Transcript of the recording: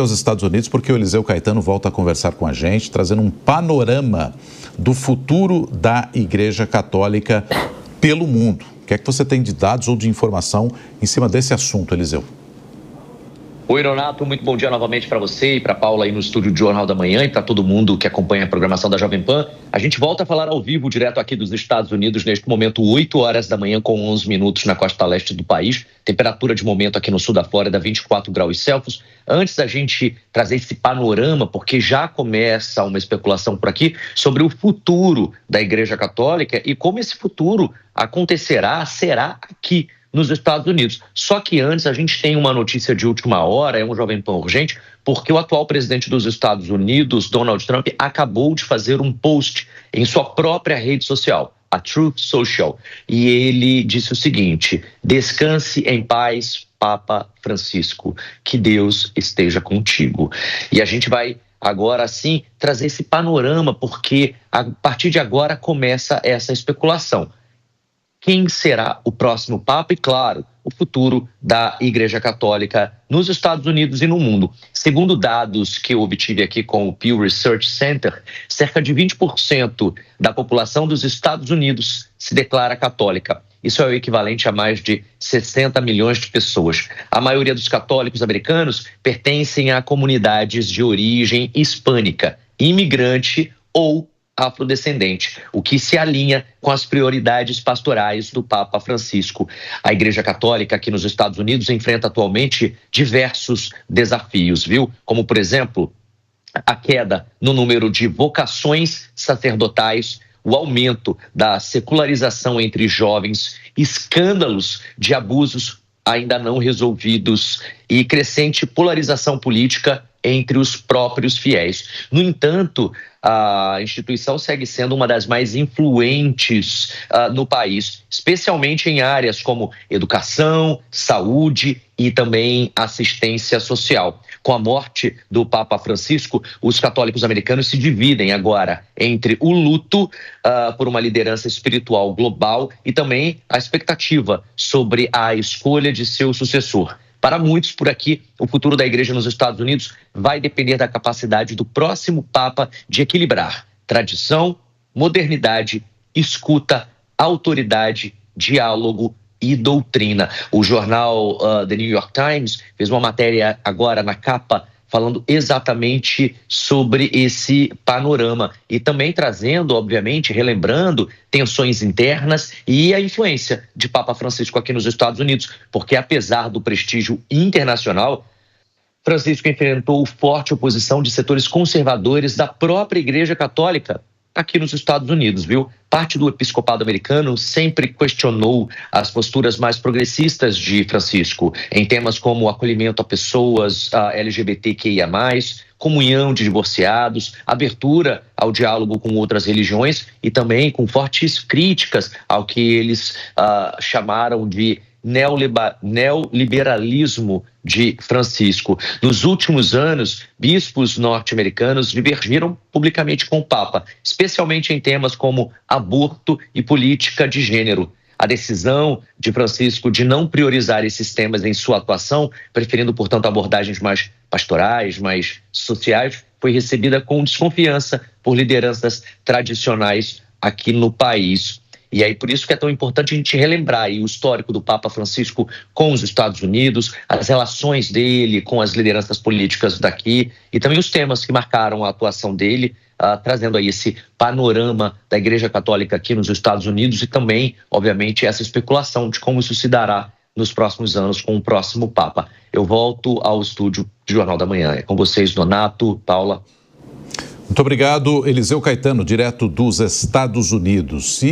Aos Estados Unidos, porque o Eliseu Caetano volta a conversar com a gente, trazendo um panorama do futuro da Igreja Católica pelo mundo. O que é que você tem de dados ou de informação em cima desse assunto, Eliseu? Oi, Renato, muito bom dia novamente para você e para a Paula aí no estúdio do Jornal da Manhã e para todo mundo que acompanha a programação da Jovem Pan. A gente volta a falar ao vivo, direto aqui dos Estados Unidos, neste momento, 8 horas da manhã, com 11 minutos na costa leste do país. Temperatura de momento aqui no sul da Flórida, 24 graus Celsius. Antes da gente trazer esse panorama, porque já começa uma especulação por aqui sobre o futuro da Igreja Católica e como esse futuro acontecerá, será aqui nos Estados Unidos. Só que antes a gente tem uma notícia de última hora, é um Jovem Pan urgente, porque o atual presidente dos Estados Unidos, Donald Trump, acabou de fazer um post em sua própria rede social, a Truth Social, e ele disse o seguinte: descanse em paz, Papa Francisco, que Deus esteja contigo. E a gente vai agora sim trazer esse panorama, porque a partir de agora começa essa especulação. Quem será o próximo Papa e, claro, o futuro da Igreja Católica nos Estados Unidos e no mundo. Segundo dados que eu obtive aqui com o Pew Research Center, cerca de 20% da população dos Estados Unidos se declara católica. Isso é o equivalente a mais de 60 milhões de pessoas. A maioria dos católicos americanos pertencem a comunidades de origem hispânica, imigrante ou afrodescendente, o que se alinha com as prioridades pastorais do Papa Francisco. A Igreja Católica aqui nos Estados Unidos enfrenta atualmente diversos desafios, viu? Como, por exemplo, a queda no número de vocações sacerdotais, o aumento da secularização entre jovens, escândalos de abusos ainda não resolvidos e crescente polarização política entre os próprios fiéis. No entanto, a instituição segue sendo uma das mais influentes no país, especialmente em áreas como educação, saúde e também assistência social. Com a morte do Papa Francisco, os católicos americanos se dividem agora entre o luto por uma liderança espiritual global e também a expectativa sobre a escolha de seu sucessor. Para muitos por aqui, o futuro da igreja nos Estados Unidos vai depender da capacidade do próximo Papa de equilibrar tradição, modernidade, escuta, autoridade, diálogo e doutrina. O jornal The New York Times fez uma matéria agora na capa falando exatamente sobre esse panorama e também trazendo, obviamente, relembrando tensões internas e a influência de Papa Francisco aqui nos Estados Unidos, porque apesar do prestígio internacional, Francisco enfrentou forte oposição de setores conservadores da própria Igreja Católica aqui nos Estados Unidos, viu? Parte do episcopado americano sempre questionou as posturas mais progressistas de Francisco em temas como acolhimento a pessoas LGBTQIA+, comunhão de divorciados, abertura ao diálogo com outras religiões e também com fortes críticas ao que eles chamaram de neoliberalismo de Francisco. Nos últimos anos, bispos norte-americanos divergiram publicamente com o Papa, especialmente em temas como aborto e política de gênero. A decisão de Francisco de não priorizar esses temas em sua atuação, preferindo, portanto, abordagens mais pastorais, mais sociais, foi recebida com desconfiança por lideranças tradicionais aqui no país. E aí, por isso que é tão importante a gente relembrar aí o histórico do Papa Francisco com os Estados Unidos, as relações dele com as lideranças políticas daqui e também os temas que marcaram a atuação dele, trazendo aí esse panorama da Igreja Católica aqui nos Estados Unidos e também, obviamente, essa especulação de como isso se dará nos próximos anos com o próximo Papa. Eu volto ao estúdio de Jornal da Manhã. É com vocês, Donato, Paula. Muito obrigado, Eliseu Caetano, direto dos Estados Unidos.